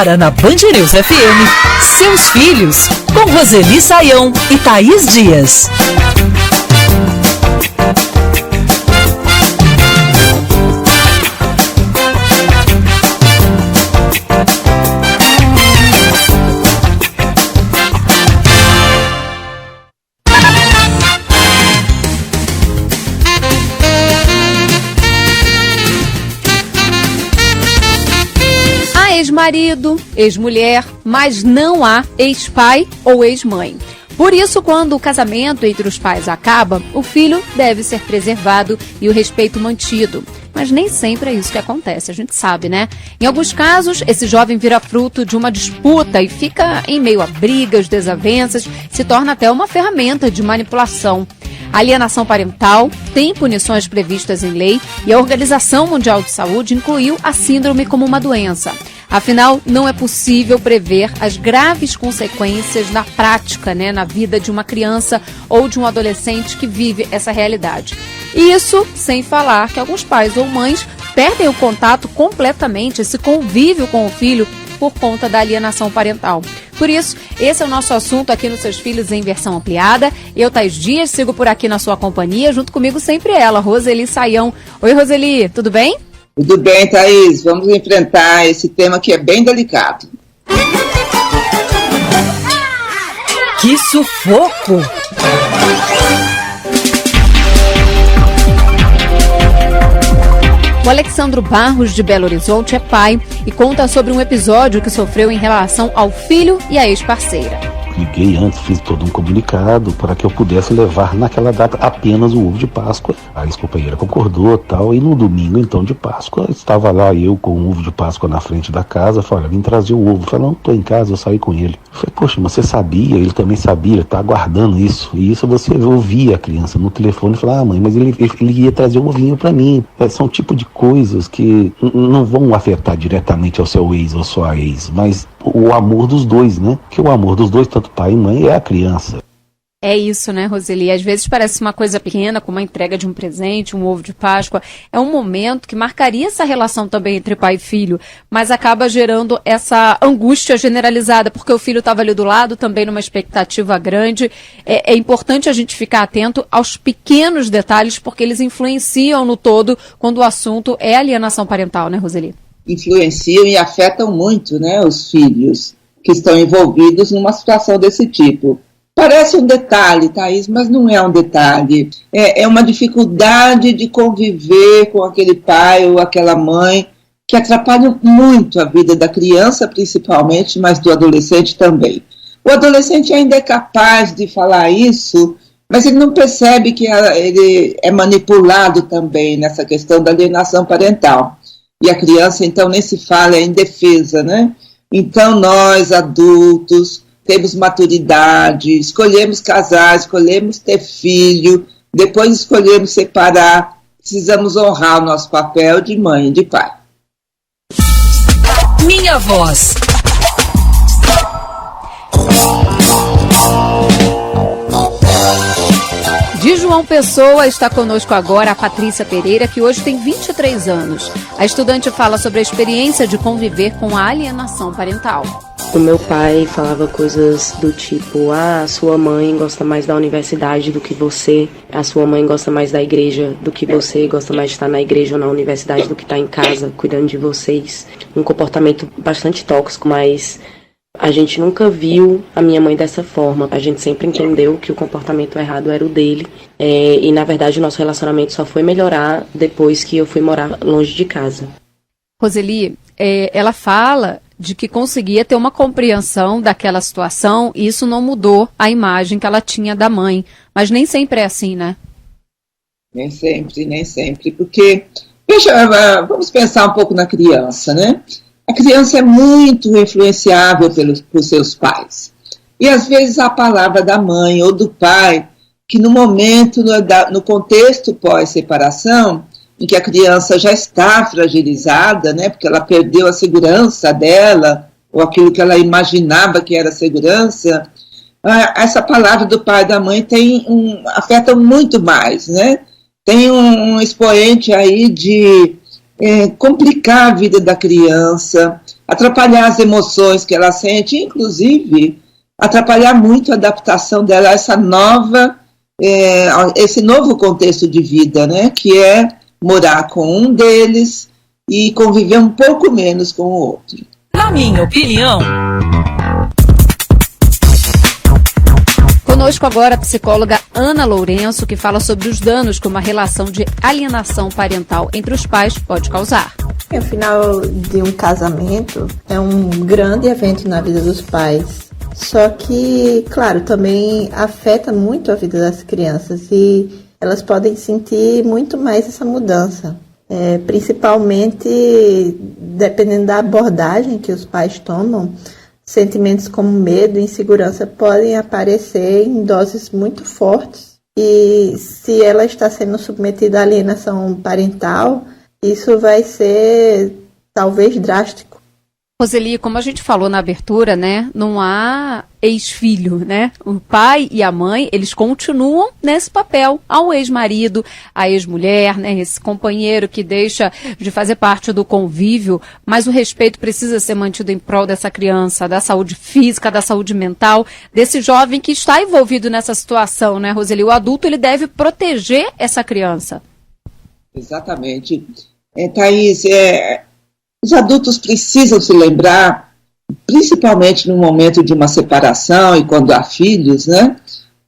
Agora na Band News FM, Seus Filhos, com Roseli Saião e Thaís Dias. Ex-marido, ex-mulher, mas não há ex-pai ou ex-mãe. Por isso, quando o casamento entre os pais acaba, o filho deve ser preservado e o respeito mantido. Mas nem sempre é isso que acontece, a gente sabe, né? Em alguns casos, esse jovem vira fruto de uma disputa e fica em meio a brigas, desavenças, se torna até uma ferramenta de manipulação. A alienação parental tem punições previstas em lei e a Organização Mundial de Saúde incluiu a síndrome como uma doença. Afinal, não é possível prever as graves consequências na prática, na vida de uma criança ou de um adolescente que vive essa realidade. Isso sem falar que alguns pais ou mães perdem o contato completamente, esse convívio com o filho, por conta da alienação parental. Por isso, esse é o nosso assunto aqui nos Seus Filhos em versão ampliada. Eu, Thaís Dias, sigo por aqui na sua companhia, junto comigo sempre ela, Roseli Saião. Oi, Roseli, tudo bem? Tudo bem, Thaís. Vamos enfrentar esse tema que é bem delicado. Que sufoco! O Alexandro Barros, de Belo Horizonte, é pai e conta sobre um episódio que sofreu em relação ao filho e à ex-parceira. Liguei antes, fiz todo um comunicado para que eu pudesse levar naquela data apenas o ovo de Páscoa. A ex-companheira concordou tal, e no domingo então de Páscoa, estava lá eu com o ovo de Páscoa na frente da casa. Falei, vim trazer o ovo. Falei, não, estou em casa, eu saí com ele. Falei, poxa, mas você sabia? Ele também sabia, ele está aguardando isso. E isso você ouvia a criança no telefone e falava, mãe, mas ele ia trazer um ovinho para mim. São tipo de coisas que não vão afetar diretamente ao seu ex ou sua ex, mas o amor dos dois, né? Que o amor dos dois, tanto pai e mãe, é a criança. É isso, né, Roseli? Às vezes parece uma coisa pequena, como a entrega de um presente, um ovo de Páscoa. É um momento que marcaria essa relação também entre pai e filho, mas acaba gerando essa angústia generalizada, porque o filho estava ali do lado, também numa expectativa grande. É importante a gente ficar atento aos pequenos detalhes, porque eles influenciam no todo quando o assunto é alienação parental, né, Roseli? Influenciam e afetam muito, né, os filhos que estão envolvidos numa situação desse tipo. Parece um detalhe, Thaís, mas não é um detalhe. É uma dificuldade de conviver com aquele pai ou aquela mãe que atrapalha muito a vida da criança, principalmente, mas do adolescente também. O adolescente ainda é capaz de falar isso, mas ele não percebe que ele é manipulado também nessa questão da alienação parental. E a criança, então, nem se fala, é indefesa, né? Então, nós, adultos, temos maturidade, escolhemos casar, escolhemos ter filho, depois escolhemos separar, precisamos honrar o nosso papel de mãe e de pai. Minha voz. De João Pessoa está conosco agora a Patrícia Pereira, que hoje tem 23 anos. A estudante fala sobre a experiência de conviver com a alienação parental. O meu pai falava coisas do tipo, a sua mãe gosta mais da universidade do que você, a sua mãe gosta mais da igreja do que você, gosta mais de estar na igreja ou na universidade do que estar em casa, cuidando de vocês. Um comportamento bastante tóxico, mas a gente nunca viu a minha mãe dessa forma. A gente sempre entendeu que o comportamento errado era o dele. E, na verdade, o nosso relacionamento só foi melhorar depois que eu fui morar longe de casa. Roseli, ela fala de que conseguia ter uma compreensão daquela situação e isso não mudou a imagem que ela tinha da mãe. Mas nem sempre é assim, né? Nem sempre. Porque, vamos pensar um pouco na criança, né? A criança é muito influenciável pelos seus pais. E, às vezes, a palavra da mãe ou do pai, que no momento, no contexto pós-separação, em que a criança já está fragilizada, né, porque ela perdeu a segurança dela, ou aquilo que ela imaginava que era segurança, essa palavra do pai e da mãe afeta muito mais, né? Tem um expoente aí de complicar a vida da criança, atrapalhar as emoções que ela sente, inclusive atrapalhar muito a adaptação dela a esse novo contexto de vida, né, que é morar com um deles e conviver um pouco menos com o outro. Na minha opinião. Conosco agora a psicóloga Ana Lourenço, que fala sobre os danos que uma relação de alienação parental entre os pais pode causar. O final de um casamento é um grande evento na vida dos pais. Só que, claro, também afeta muito a vida das crianças e elas podem sentir muito mais essa mudança. Principalmente, dependendo da abordagem que os pais tomam, sentimentos como medo e insegurança podem aparecer em doses muito fortes. E se ela está sendo submetida à alienação parental, isso vai ser talvez drástico. Roseli, como a gente falou na abertura, né, não há ex-filho, né? O pai e a mãe, eles continuam nesse papel. Há um ex-marido, a ex-mulher, né, esse companheiro que deixa de fazer parte do convívio, mas o respeito precisa ser mantido em prol dessa criança, da saúde física, da saúde mental, desse jovem que está envolvido nessa situação, né, Roseli? O adulto, ele deve proteger essa criança. Exatamente. Thaís, os adultos precisam se lembrar, principalmente no momento de uma separação e quando há filhos, né,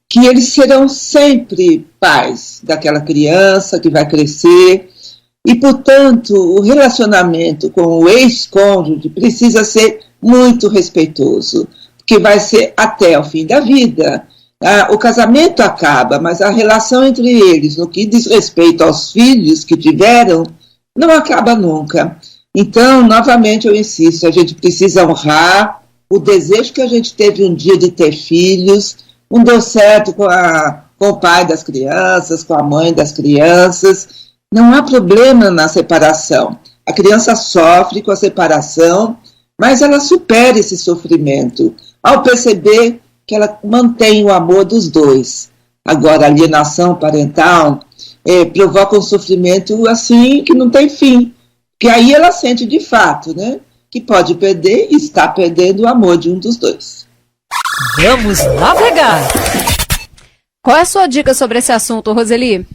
que eles serão sempre pais daquela criança que vai crescer e, portanto, o relacionamento com o ex-cônjuge precisa ser muito respeitoso, porque vai ser até o fim da vida. O casamento acaba, mas a relação entre eles, no que diz respeito aos filhos que tiveram, não acaba nunca. Então, novamente eu insisto, a gente precisa honrar o desejo que a gente teve um dia de ter filhos. Não deu certo com o pai das crianças, com a mãe das crianças. Não há problema na separação. A criança sofre com a separação, mas ela supera esse sofrimento ao perceber que ela mantém o amor dos dois. Agora, a alienação parental provoca um sofrimento assim que não tem fim. Que aí ela sente de fato, né, que pode perder e está perdendo o amor de um dos dois. Vamos navegar! Qual é a sua dica sobre esse assunto, Roseli?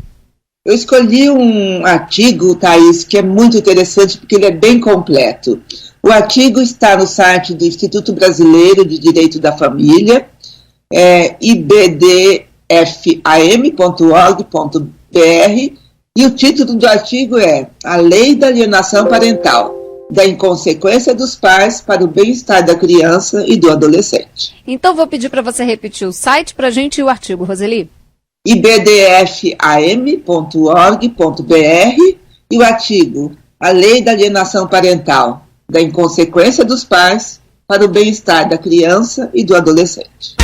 Eu escolhi um artigo, Thaís, que é muito interessante porque ele é bem completo. O artigo está no site do Instituto Brasileiro de Direito da Família, ibdfam.org.br, e o título do artigo é A Lei da Alienação Parental, da inconsequência dos pais para o bem-estar da criança e do adolescente. Então vou pedir para você repetir o site para a gente e o artigo, Roseli. ibdfam.org.br e o artigo A Lei da Alienação Parental, da inconsequência dos pais para o bem-estar da criança e do adolescente.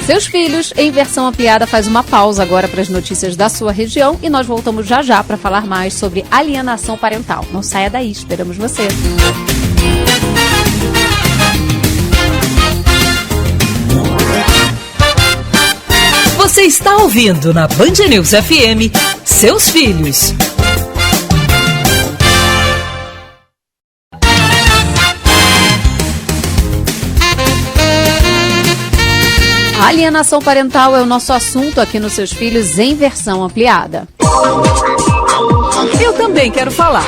Seus Filhos, em versão ampliada, faz uma pausa agora para as notícias da sua região e nós voltamos já já para falar mais sobre alienação parental. Não saia daí, esperamos você. Você está ouvindo na Band News FM, Seus Filhos. A alienação parental é o nosso assunto aqui nos Seus Filhos em versão ampliada. Eu também quero falar.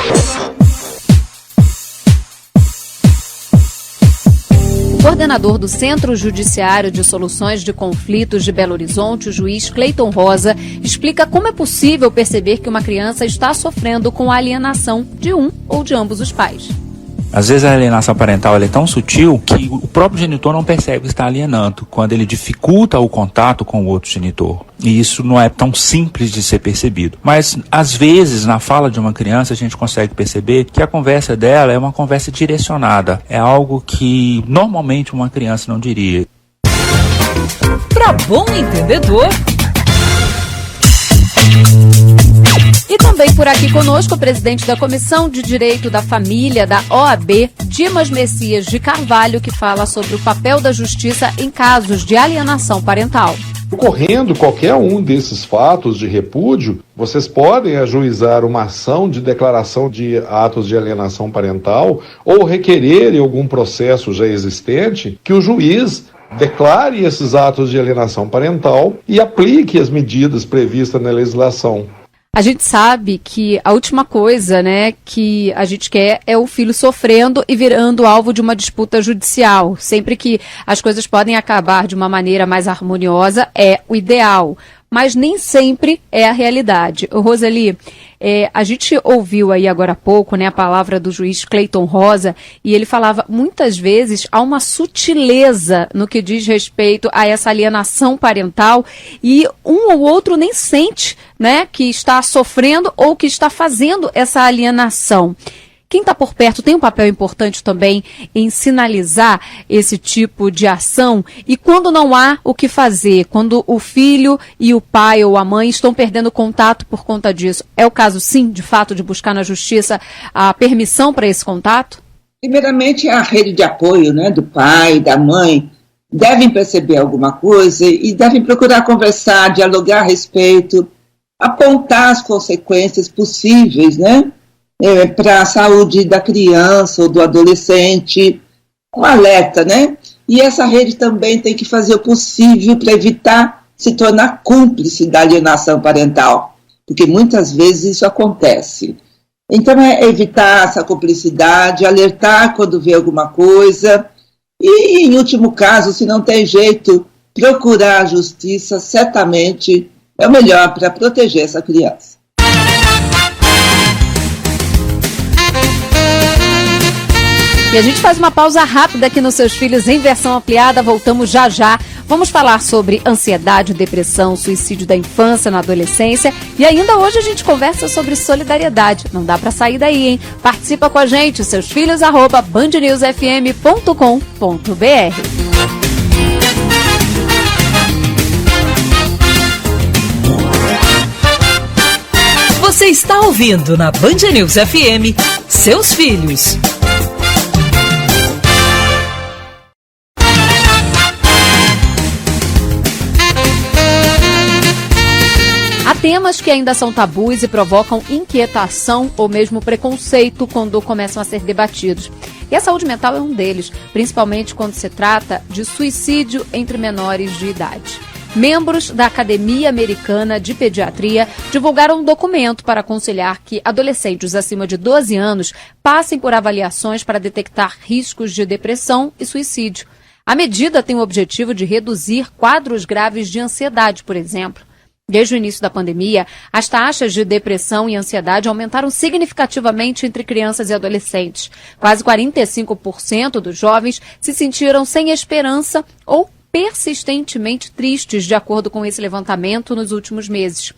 O coordenador do Centro Judiciário de Soluções de Conflitos de Belo Horizonte, o juiz Cleiton Rosa, explica como é possível perceber que uma criança está sofrendo com a alienação de um ou de ambos os pais. Às vezes a alienação parental é tão sutil que o próprio genitor não percebe que está alienando, quando ele dificulta o contato com o outro genitor. E isso não é tão simples de ser percebido. Mas, às vezes, na fala de uma criança, a gente consegue perceber que a conversa dela é uma conversa direcionada. É algo que, normalmente, uma criança não diria. Para bom entendedor... E também por aqui conosco o presidente da Comissão de Direito da Família da OAB, Dimas Messias de Carvalho, que fala sobre o papel da justiça em casos de alienação parental. Ocorrendo qualquer um desses fatos de repúdio, vocês podem ajuizar uma ação de declaração de atos de alienação parental ou requerer em algum processo já existente que o juiz declare esses atos de alienação parental e aplique as medidas previstas na legislação. A gente sabe que a última coisa, né, que a gente quer é o filho sofrendo e virando alvo de uma disputa judicial. Sempre que as coisas podem acabar de uma maneira mais harmoniosa, é o ideal. Mas nem sempre é a realidade. Roseli, a gente ouviu aí agora há pouco, né, a palavra do juiz Cleiton Rosa, e ele falava muitas vezes há uma sutileza no que diz respeito a essa alienação parental e um ou outro nem sente, né, que está sofrendo ou que está fazendo essa alienação. Quem está por perto tem um papel importante também em sinalizar esse tipo de ação e quando não há o que fazer, quando o filho e o pai ou a mãe estão perdendo contato por conta disso. É o caso, sim, de fato, de buscar na justiça a permissão para esse contato? Primeiramente, a rede de apoio, né, do pai, da mãe, devem perceber alguma coisa e devem procurar conversar, dialogar a respeito, apontar as consequências possíveis, né? Para a saúde da criança ou do adolescente, um alerta, né? E essa rede também tem que fazer o possível para evitar se tornar cúmplice da alienação parental, porque muitas vezes isso acontece. Então é evitar essa cumplicidade, alertar quando vê alguma coisa e, em último caso, se não tem jeito, procurar a justiça certamente é o melhor para proteger essa criança. E a gente faz uma pausa rápida aqui nos Seus Filhos em versão ampliada, voltamos já já. Vamos falar sobre ansiedade, depressão, suicídio da infância, na adolescência e ainda hoje a gente conversa sobre solidariedade. Não dá pra sair daí, hein? Participa com a gente, seusfilhos@bandnewsfm.com.br. Você está ouvindo na Band News FM, Seus Filhos. Há temas que ainda são tabus e provocam inquietação ou mesmo preconceito quando começam a ser debatidos. E a saúde mental é um deles, principalmente quando se trata de suicídio entre menores de idade. Membros da Academia Americana de Pediatria divulgaram um documento para aconselhar que adolescentes acima de 12 anos passem por avaliações para detectar riscos de depressão e suicídio. A medida tem o objetivo de reduzir quadros graves de ansiedade, por exemplo. Desde o início da pandemia, as taxas de depressão e ansiedade aumentaram significativamente entre crianças e adolescentes. Quase 45% dos jovens se sentiram sem esperança ou persistentemente tristes, de acordo com esse levantamento nos últimos meses.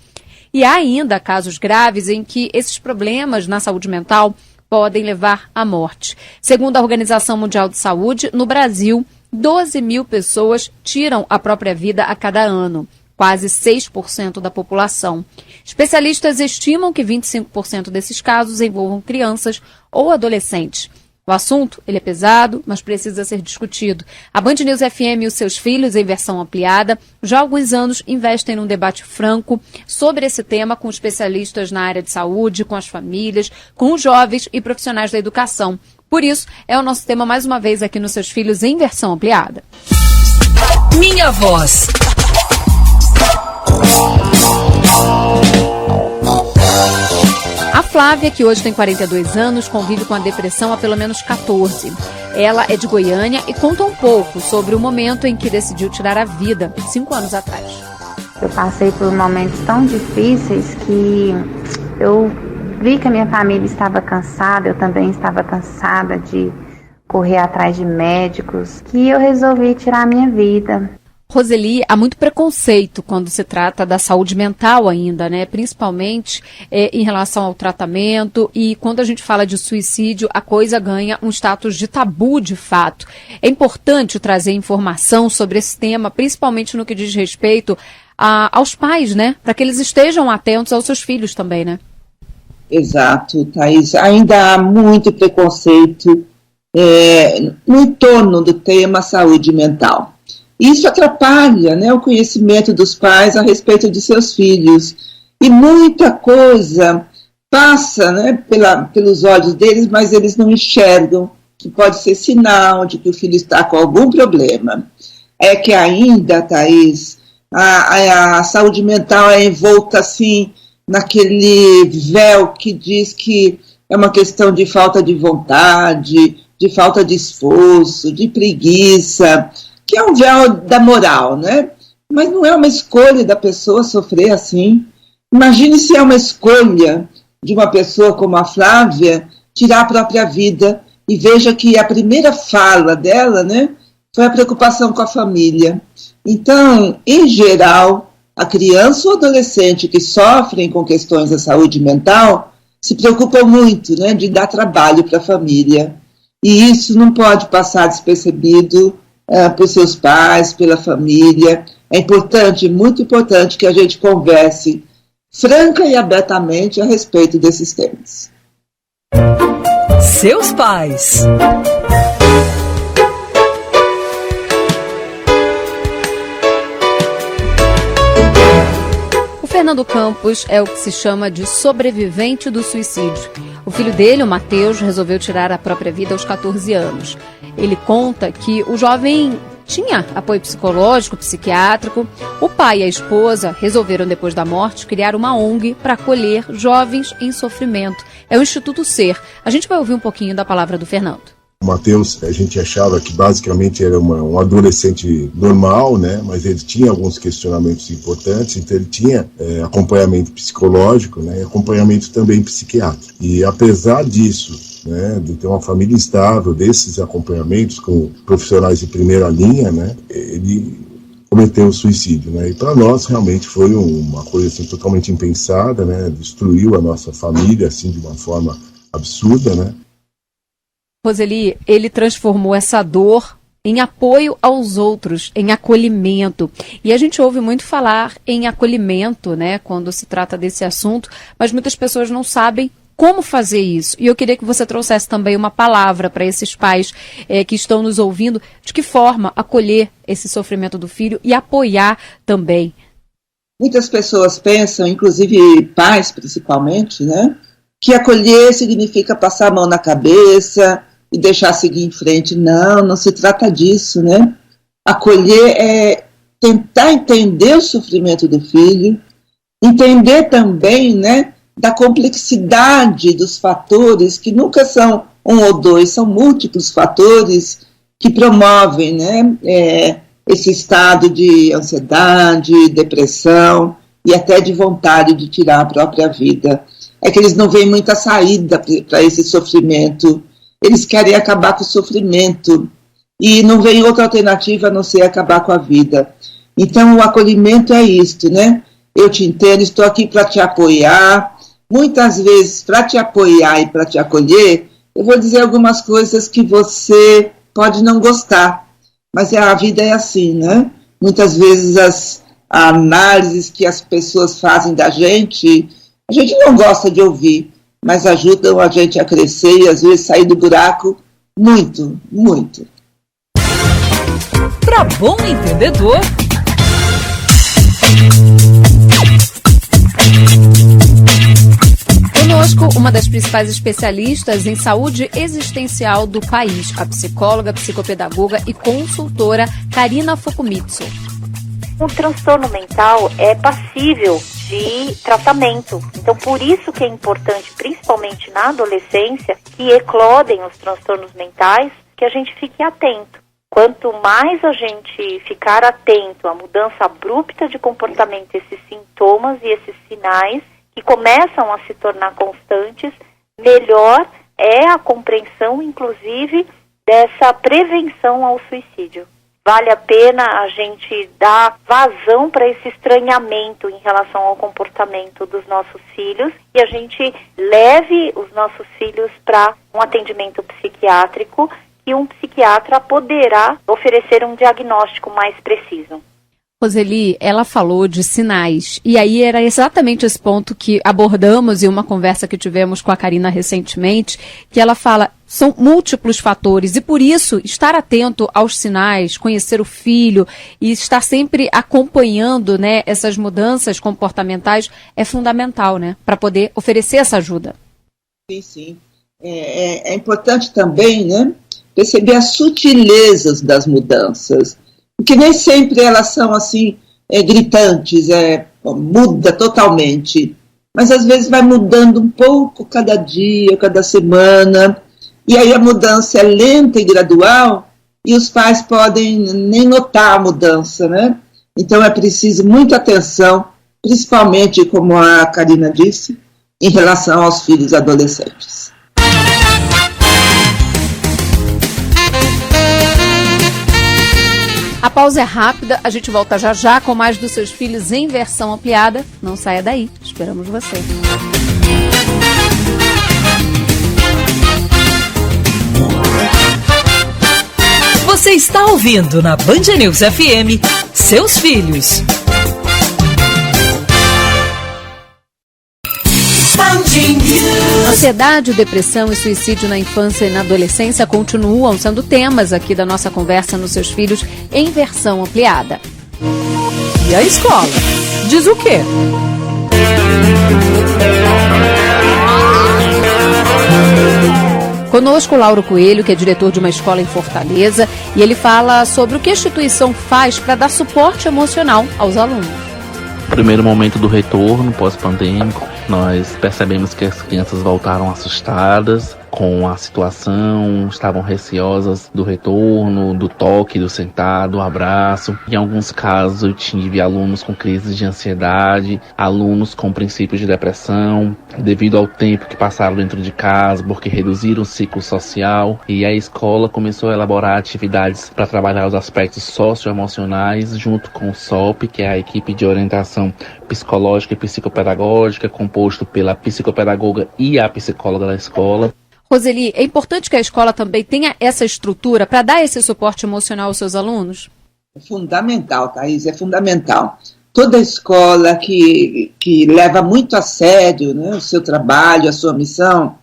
E há ainda casos graves em que esses problemas na saúde mental podem levar à morte. Segundo a Organização Mundial de Saúde, no Brasil, 12 mil pessoas tiram a própria vida a cada ano. Quase 6% da população. Especialistas estimam que 25% desses casos envolvam crianças ou adolescentes. O assunto, ele é pesado, mas precisa ser discutido. A Band News FM e os Seus Filhos, em versão ampliada, já há alguns anos investem num debate franco sobre esse tema com especialistas na área de saúde, com as famílias, com os jovens e profissionais da educação. Por isso, é o nosso tema mais uma vez aqui nos Seus Filhos, em versão ampliada. Minha voz. A Flávia, que hoje tem 42 anos, convive com a depressão há pelo menos 14. Ela é de Goiânia e conta um pouco sobre o momento em que decidiu tirar a vida, 5 anos atrás. Eu passei por momentos tão difíceis que eu vi que a minha família estava cansada, eu também estava cansada de correr atrás de médicos, que eu resolvi tirar a minha vida. Roseli, há muito preconceito quando se trata da saúde mental ainda, né? Principalmente em relação ao tratamento e quando a gente fala de suicídio, a coisa ganha um status de tabu de fato. É importante trazer informação sobre esse tema, principalmente no que diz respeito aos pais, né? Para que eles estejam atentos aos seus filhos também, né? Exato, Thaís. Ainda há muito preconceito no entorno do tema saúde mental. Isso atrapalha, né, o conhecimento dos pais a respeito de seus filhos. E muita coisa passa, né, pelos olhos deles, mas eles não enxergam, que pode ser sinal de que o filho está com algum problema. É que ainda, Thaís, a saúde mental é envolta assim naquele véu que diz que é uma questão de falta de vontade, de falta de esforço, de preguiça, que é um véu da moral, né? Mas não é uma escolha da pessoa sofrer assim. Imagine se é uma escolha de uma pessoa como a Flávia tirar a própria vida, e veja que a primeira fala dela, né, foi a preocupação com a família. Então, em geral, a criança ou adolescente que sofrem com questões da saúde mental se preocupam muito, né, de dar trabalho para a família. E isso não pode passar despercebido por seus pais, pela família. É importante, muito importante, que a gente converse franca e abertamente a respeito desses temas. Seus pais. O Fernando Campos é o que se chama de sobrevivente do suicídio. O filho dele, o Matheus, resolveu tirar a própria vida aos 14 anos. Ele conta que o jovem tinha apoio psicológico, psiquiátrico. O pai e a esposa resolveram, depois da morte, criar uma ONG para acolher jovens em sofrimento. É o Instituto Ser. A gente vai ouvir um pouquinho da palavra do Fernando. O Matheus, a gente achava que basicamente era um adolescente normal, né? Mas ele tinha alguns questionamentos importantes, então ele tinha acompanhamento psicológico, né? E acompanhamento também psiquiátrico. E apesar disso, né, de ter uma família estável, desses acompanhamentos com profissionais de primeira linha, né, ele cometeu o suicídio, né, e para nós realmente foi uma coisa assim, totalmente impensada, né, destruiu a nossa família assim, de uma forma absurda, né. Roseli, ele transformou essa dor em apoio aos outros, em acolhimento. E a gente ouve muito falar em acolhimento, né, quando se trata desse assunto, mas muitas pessoas não sabem como fazer isso. E eu queria que você trouxesse também uma palavra para esses pais que estão nos ouvindo, de que forma acolher esse sofrimento do filho e apoiar também. Muitas pessoas pensam, inclusive pais principalmente, né, que acolher significa passar a mão na cabeça e deixar seguir em frente. Não, não se trata disso, né? Acolher é tentar entender o sofrimento do filho, entender também, né, da complexidade dos fatores, que nunca são um ou dois, são múltiplos fatores que promovem, né, esse estado de ansiedade, depressão e até de vontade de tirar a própria vida. É que eles não veem muita saída para esse sofrimento, eles querem acabar com o sofrimento e não vem outra alternativa a não ser acabar com a vida. Então o acolhimento é isto, né? Eu te entendo, estou aqui para te apoiar. Muitas vezes, para te apoiar e para te acolher, eu vou dizer algumas coisas que você pode não gostar, mas a vida é assim, né? Muitas vezes as análises que as pessoas fazem da gente, a gente não gosta de ouvir, mas ajudam a gente a crescer e às vezes sair do buraco muito, muito. Para bom entendedor, conosco, uma das principais especialistas em saúde existencial do país, a psicóloga, psicopedagoga e consultora Karina Fukumitsu. O transtorno mental é passível de tratamento. Então, por isso que é importante, principalmente na adolescência, que eclodem os transtornos mentais, que a gente fique atento. Quanto mais a gente ficar atento à mudança abrupta de comportamento, esses sintomas e esses sinais que começam a se tornar constantes, melhor é a compreensão, inclusive, dessa prevenção ao suicídio. Vale a pena a gente dar vazão para esse estranhamento em relação ao comportamento dos nossos filhos e a gente leve os nossos filhos para um atendimento psiquiátrico que um psiquiatra poderá oferecer um diagnóstico mais preciso. Roseli, ela falou de sinais, e aí era exatamente esse ponto que abordamos em uma conversa que tivemos com a Karina recentemente, que ela fala, são múltiplos fatores e, por isso, estar atento aos sinais, conhecer o filho e estar sempre acompanhando, né, essas mudanças comportamentais é fundamental, né, para poder oferecer essa ajuda. Sim, sim. É importante também, né, perceber as sutilezas das mudanças, porque nem sempre elas são assim gritantes, muda totalmente, mas às vezes vai mudando um pouco cada dia, cada semana. E aí a mudança é lenta e gradual e os pais podem nem notar a mudança, né? Então é preciso muita atenção, principalmente, como a Karina disse, em relação aos filhos adolescentes. A pausa é rápida, a gente volta já já com mais dos seus filhos em versão ampliada. Não saia daí, esperamos você. Você está ouvindo na Band News FM, Seus Filhos. Ansiedade, depressão e suicídio na infância e na adolescência continuam sendo temas aqui da nossa conversa nos Seus Filhos em versão ampliada. E a escola? Diz o quê? Conosco, Lauro Coelho, que é diretor de uma escola em Fortaleza, e ele fala sobre o que a instituição faz para dar suporte emocional aos alunos. Primeiro momento do retorno pós-pandêmico, nós percebemos que as crianças voltaram assustadas com a situação, estavam receosas do retorno, do toque, do sentar, do abraço. Em alguns casos eu tive alunos com crises de ansiedade, alunos com princípios de depressão, devido ao tempo que passaram dentro de casa, porque reduziram o ciclo social. E a escola começou a elaborar atividades para trabalhar os aspectos socioemocionais, junto com o SOP, que é a equipe de orientação psicológica e psicopedagógica, composto pela psicopedagoga e a psicóloga da escola. Roseli, é importante que a escola também tenha essa estrutura para dar esse suporte emocional aos seus alunos? É fundamental, Thaís, é fundamental. Toda escola que leva muito a sério, né, o seu trabalho, a sua missão,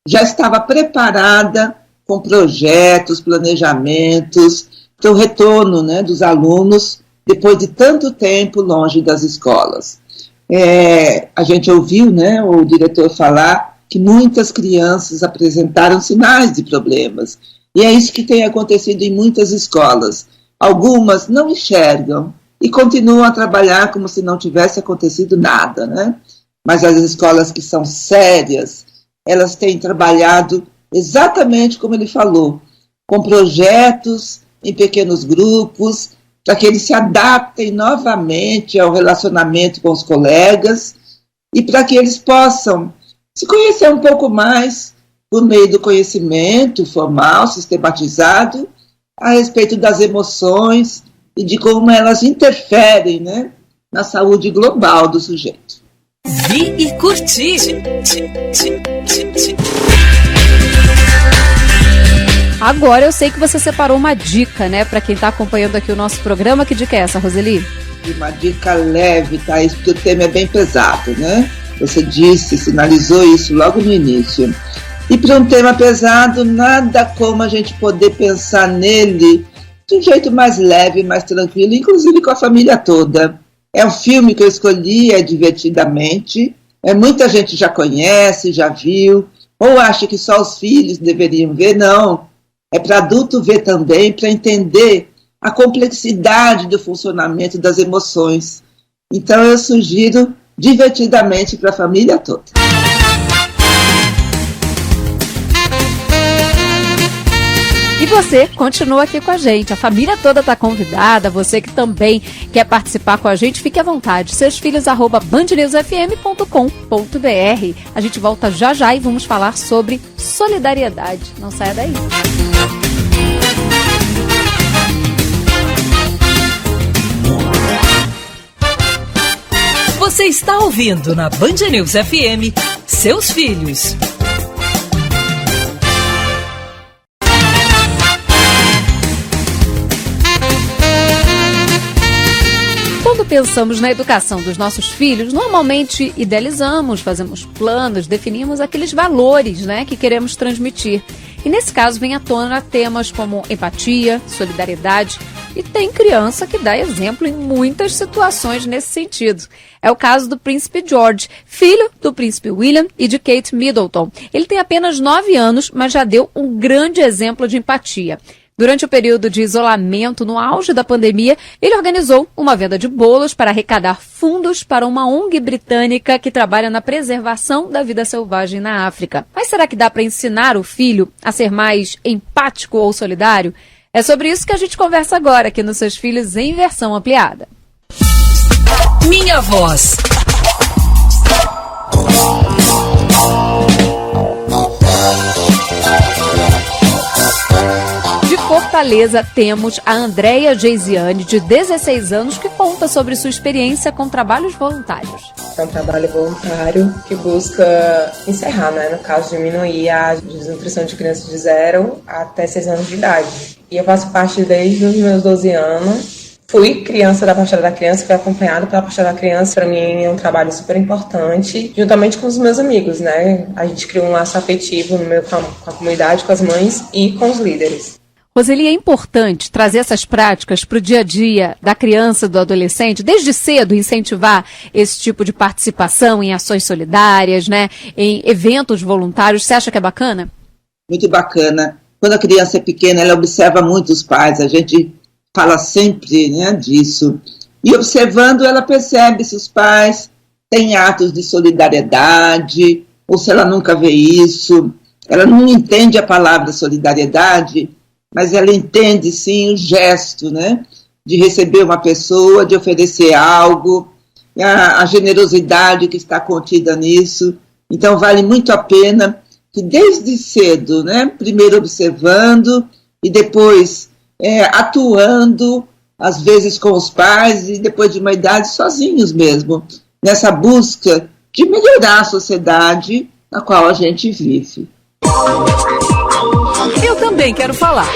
já estava preparada com projetos, planejamentos, para o retorno, né, dos alunos depois de tanto tempo longe das escolas. A gente ouviu, né, o diretor falar que muitas crianças apresentaram sinais de problemas. E é isso que tem acontecido em muitas escolas. Algumas não enxergam e continuam a trabalhar como se não tivesse acontecido nada, né? Mas as escolas que são sérias, elas têm trabalhado exatamente como ele falou, com projetos em pequenos grupos, para que eles se adaptem novamente ao relacionamento com os colegas e para que eles possam se conhecer um pouco mais por meio do conhecimento formal, sistematizado, a respeito das emoções e de como elas interferem, né, na saúde global do sujeito. Vi e curti. Agora eu sei que você separou uma dica, né, para quem está acompanhando aqui o nosso programa. Que dica é essa, Roseli? Uma dica leve, Thaís, porque o tema é bem pesado, né? Você disse, sinalizou isso logo no início. E para um tema pesado, nada como a gente poder pensar nele de um jeito mais leve, mais tranquilo, inclusive com a família toda. É um filme que eu escolhi, é Divertidamente. Muita gente já conhece, já viu, ou acha que só os filhos deveriam ver. Não, é para adulto ver também, para entender a complexidade do funcionamento das emoções. Então eu sugiro Divertidamente para a família toda. E você continua aqui com a gente, a família toda está convidada, você que também quer participar com a gente, fique à vontade, seusfilhos@bandnewsfm.com.br. A gente volta já já e vamos falar sobre solidariedade, não saia daí. Você está ouvindo na Band News FM, Seus Filhos. Quando pensamos na educação dos nossos filhos, normalmente idealizamos, fazemos planos, definimos aqueles valores, né, que queremos transmitir. E nesse caso vem à tona temas como empatia, solidariedade, e tem criança que dá exemplo em muitas situações nesse sentido. É o caso do príncipe George, filho do príncipe William e de Kate Middleton. Ele tem apenas 9 anos, mas já deu um grande exemplo de empatia. Durante o período de isolamento, no auge da pandemia, ele organizou uma venda de bolos para arrecadar fundos para uma ONG britânica que trabalha na preservação da vida selvagem na África. Mas será que dá para ensinar o filho a ser mais empático ou solidário? É sobre isso que a gente conversa agora aqui nos Seus Filhos em versão ampliada. Minha voz. De Fortaleza, temos a Andréia Geisiane, de 16 anos, que conta sobre sua experiência com trabalhos voluntários. É um trabalho voluntário que busca encerrar, no caso, diminuir a desnutrição de crianças de 0 até 6 anos de idade. E eu faço parte desde os meus 12 anos. Fui criança da Pastora da Criança, fui acompanhada pela Pastora da Criança. Para mim é um trabalho super importante, juntamente com os meus amigos, A gente cria um laço afetivo no meio com a comunidade, com as mães e com os líderes. Roseli, é importante trazer essas práticas para o dia a dia da criança e do adolescente, desde cedo incentivar esse tipo de participação em ações solidárias, em eventos voluntários. Você acha que é bacana? Muito bacana. Quando a criança é pequena, ela observa muito os pais. A gente fala sempre disso. E observando, ela percebe se os pais têm atos de solidariedade, ou se ela nunca vê isso. Ela não entende a palavra solidariedade, mas ela entende, sim, o gesto, de receber uma pessoa, de oferecer algo, a generosidade que está contida nisso. Então, vale muito a pena que, desde cedo, primeiro observando e depois atuando, às vezes com os pais e depois de uma idade sozinhos mesmo, nessa busca de melhorar a sociedade na qual a gente vive. Eu também quero falar.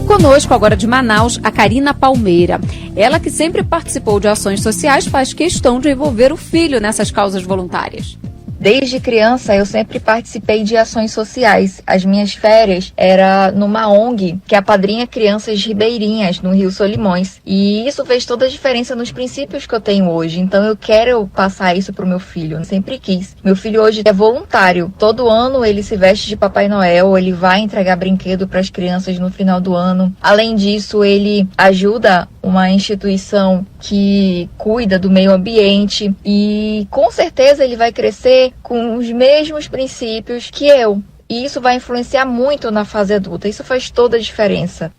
Conosco agora de Manaus, a Karina Palmeira. Ela que sempre participou de ações sociais faz questão de envolver o filho nessas causas voluntárias. Desde criança, eu sempre participei de ações sociais. As minhas férias era numa ONG que apadrinha crianças ribeirinhas no Rio Solimões. E isso fez toda a diferença nos princípios que eu tenho hoje. Então eu quero passar isso pro meu filho. Eu sempre quis. Meu filho hoje é voluntário. Todo ano ele se veste de Papai Noel, ele vai entregar brinquedo para as crianças no final do ano. Além disso, ele ajuda uma instituição que cuida do meio ambiente e com certeza ele vai crescer com os mesmos princípios que eu. E isso vai influenciar muito na fase adulta. Isso faz toda a diferença.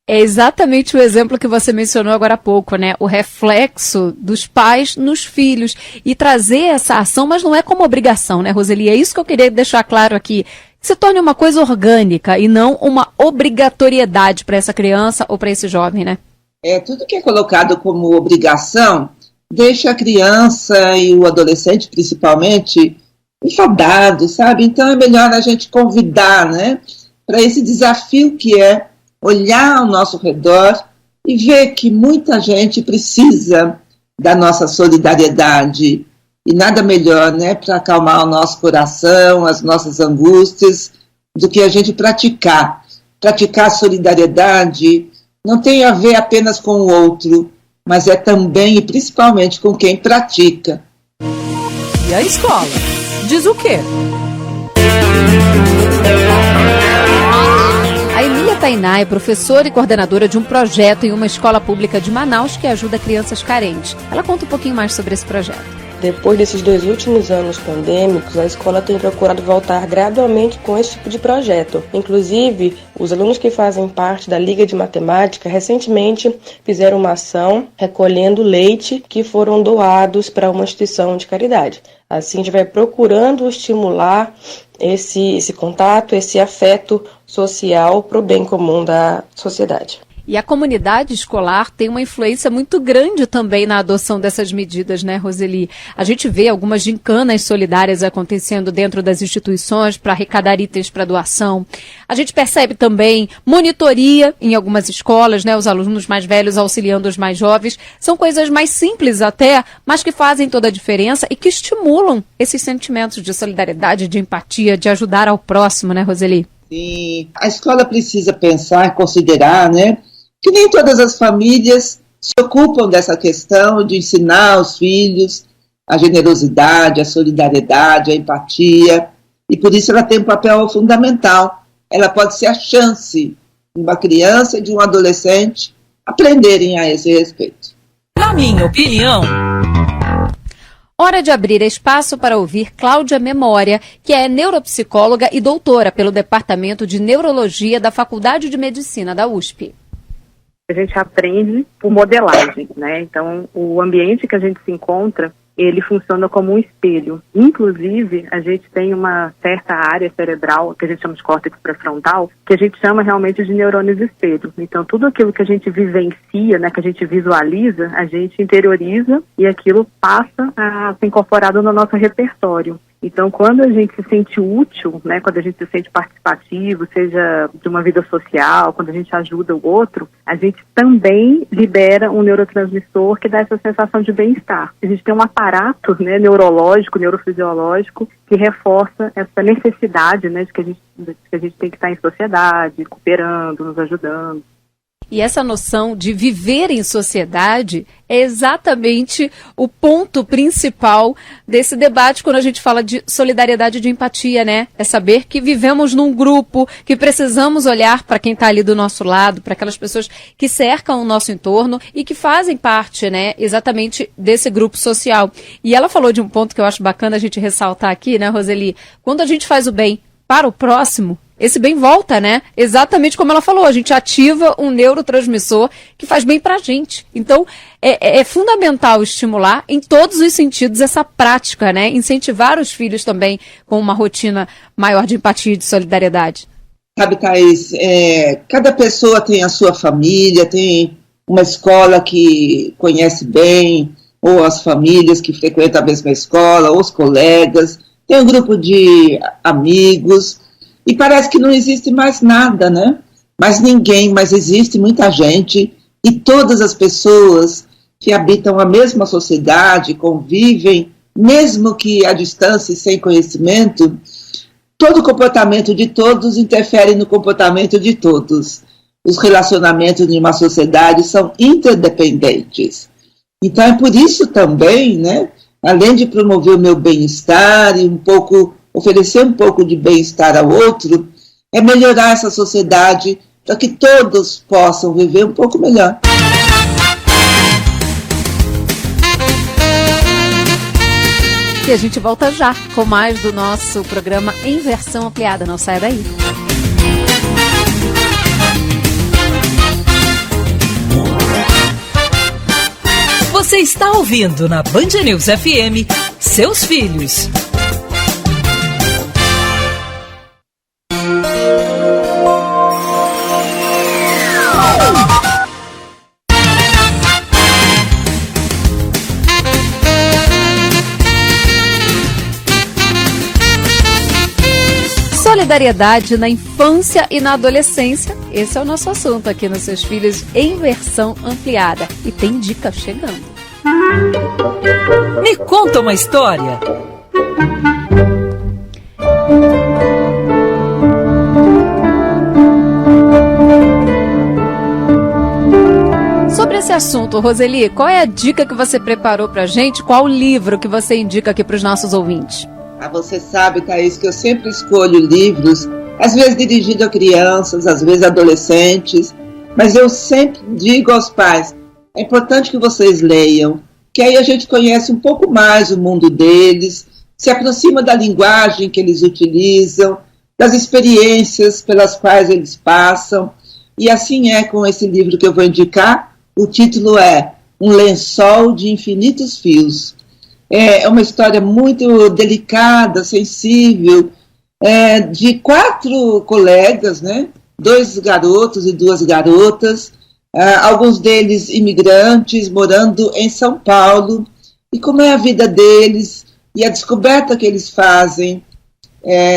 É exatamente o exemplo que você mencionou agora há pouco, O reflexo dos pais nos filhos. E trazer essa ação, mas não é como obrigação, Roseli? É isso que eu queria deixar claro aqui. Que se torne uma coisa orgânica e não uma obrigatoriedade para essa criança ou para esse jovem, Tudo que é colocado como obrigação deixa a criança e o adolescente, principalmente, enfadado, sabe? Então é melhor a gente convidar, para esse desafio que é olhar ao nosso redor e ver que muita gente precisa da nossa solidariedade. E nada melhor, para acalmar o nosso coração, as nossas angústias, do que a gente praticar. Praticar solidariedade não tem a ver apenas com o outro, mas é também e principalmente com quem pratica. E a escola? Diz o quê? A Emília Tainá é professora e coordenadora de um projeto em uma escola pública de Manaus que ajuda crianças carentes. Ela conta um pouquinho mais sobre esse projeto. Depois desses 2 últimos anos pandêmicos, a escola tem procurado voltar gradualmente com esse tipo de projeto. Inclusive, os alunos que fazem parte da Liga de Matemática recentemente fizeram uma ação recolhendo leite que foram doados para uma instituição de caridade. Assim, a gente vai procurando estimular esse contato, esse afeto social para o bem comum da sociedade. E a comunidade escolar tem uma influência muito grande também na adoção dessas medidas, né, Roseli? A gente vê algumas gincanas solidárias acontecendo dentro das instituições para arrecadar itens para doação. A gente percebe também monitoria em algumas escolas, né, os alunos mais velhos auxiliando os mais jovens. São coisas mais simples até, mas que fazem toda a diferença e que estimulam esses sentimentos de solidariedade, de empatia, de ajudar ao próximo, né, Roseli? Sim, a escola precisa pensar, considerar, né, que nem todas as famílias se ocupam dessa questão de ensinar aos filhos a generosidade, a solidariedade, a empatia, e por isso ela tem um papel fundamental. Ela pode ser a chance de uma criança e de um adolescente aprenderem a esse respeito. Na minha opinião... Hora de abrir espaço para ouvir Cláudia Memória, que é neuropsicóloga e doutora pelo Departamento de Neurologia da Faculdade de Medicina da USP. A gente aprende por modelagem, né? Então, o ambiente que a gente se encontra, ele funciona como um espelho. Inclusive, a gente tem uma certa área cerebral, que a gente chama de córtex pré-frontal, que a gente chama realmente de neurônios espelho. Então, tudo aquilo que a gente vivencia, né, que a gente visualiza, a gente interioriza e aquilo passa a ser incorporado no nosso repertório. Então, quando a gente se sente útil, né, quando a gente se sente participativo, seja de uma vida social, quando a gente ajuda o outro, a gente também libera um neurotransmissor que dá essa sensação de bem-estar. A gente tem um aparato, né, neurológico, neurofisiológico, que reforça essa necessidade, né, de que a gente tem que estar em sociedade, cooperando, nos ajudando. E essa noção de viver em sociedade é exatamente o ponto principal desse debate quando a gente fala de solidariedade e de empatia, né? É saber que vivemos num grupo, que precisamos olhar para quem está ali do nosso lado, para aquelas pessoas que cercam o nosso entorno e que fazem parte, né, exatamente desse grupo social. E ela falou de um ponto que eu acho bacana a gente ressaltar aqui, né, Roseli? Quando a gente faz o bem para o próximo, esse bem volta, né? Exatamente como ela falou, a gente ativa um neurotransmissor que faz bem pra gente. Então, é fundamental estimular em todos os sentidos essa prática, né? Incentivar os filhos também com uma rotina maior de empatia e de solidariedade. Sabe, Thaís, cada pessoa tem a sua família, tem uma escola que conhece bem, ou as famílias que frequentam a mesma escola, ou os colegas, tem um grupo de amigos. E parece que não existe mais nada, né? Mais ninguém, mas existe muita gente e todas as pessoas que habitam a mesma sociedade, convivem, mesmo que à distância e sem conhecimento, todo o comportamento de todos interfere no comportamento de todos. Os relacionamentos de uma sociedade são interdependentes. Então é por isso também, né? Além de promover o meu bem-estar e oferecer um pouco de bem-estar ao outro, é melhorar essa sociedade para que todos possam viver um pouco melhor. E a gente volta já com mais do nosso programa em versão ampliada. Não saia daí. Você está ouvindo na Band News FM, Seus Filhos. Solidariedade na infância e na adolescência. Esse é o nosso assunto aqui nos Seus Filhos em versão ampliada. E tem dica chegando. Me conta uma história. Sobre esse assunto, Roseli, qual é a dica que você preparou pra gente? Qual o livro que você indica aqui para os nossos ouvintes? Você sabe, Thaís, que eu sempre escolho livros, às vezes dirigidos a crianças, às vezes adolescentes, mas eu sempre digo aos pais, é importante que vocês leiam, que aí a gente conhece um pouco mais o mundo deles, se aproxima da linguagem que eles utilizam, das experiências pelas quais eles passam, e assim é com esse livro que eu vou indicar. O título é Um Lençol de Infinitos Fios. É uma história muito delicada, sensível, de 4 colegas, né? 2 garotos e 2 garotas, alguns deles imigrantes, morando em São Paulo, e como é a vida deles, e a descoberta que eles fazem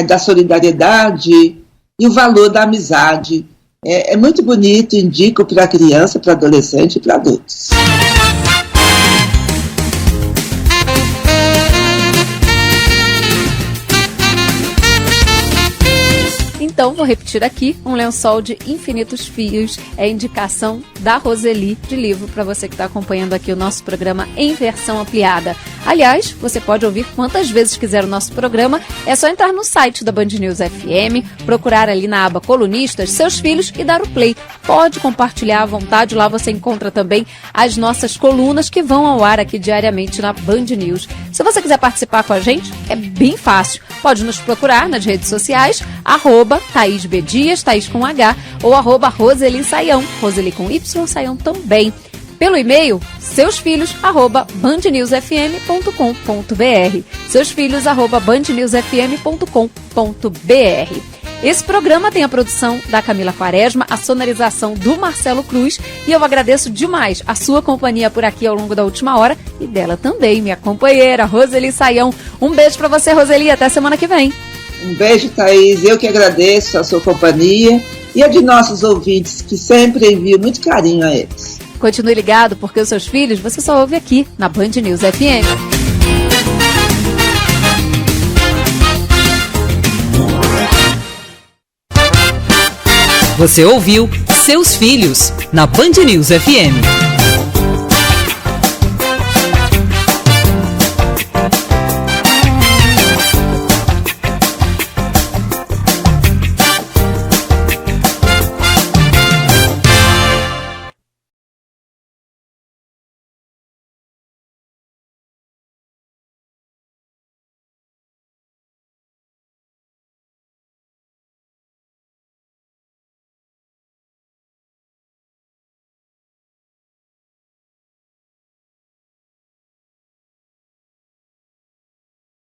da solidariedade e o valor da amizade. É muito bonito, indico para criança, para adolescente e para adultos. Então, vou repetir aqui, Um Lençol de Infinitos Fios é a indicação da Roseli de livro para você que está acompanhando aqui o nosso programa em versão ampliada. Aliás, você pode ouvir quantas vezes quiser o nosso programa, é só entrar no site da Band News FM, procurar ali na aba Colunistas, Seus Filhos e dar o play. Pode compartilhar à vontade, lá você encontra também as nossas colunas que vão ao ar aqui diariamente na Band News. Se você quiser participar com a gente, é bem fácil. Pode nos procurar nas redes sociais, @Thaís B. Dias, Thaís com H, ou @Roseli Saião, Roseli com Y, Saião também. Pelo e-mail, seusfilhos@bandnewsfm.com.br, seusfilhos@bandnewsfm.com.br. Esse programa tem a produção da Camila Quaresma, a sonorização do Marcelo Cruz, e eu agradeço demais a sua companhia por aqui ao longo da última hora, e dela também, minha companheira, Roseli Saião. Um beijo pra você, Roseli, até semana que vem. Um beijo, Thaís. Eu que agradeço a sua companhia e a de nossos ouvintes, que sempre envio muito carinho a eles. Continue ligado, porque os seus filhos você só ouve aqui na Band News FM. Você ouviu Seus Filhos na Band News FM.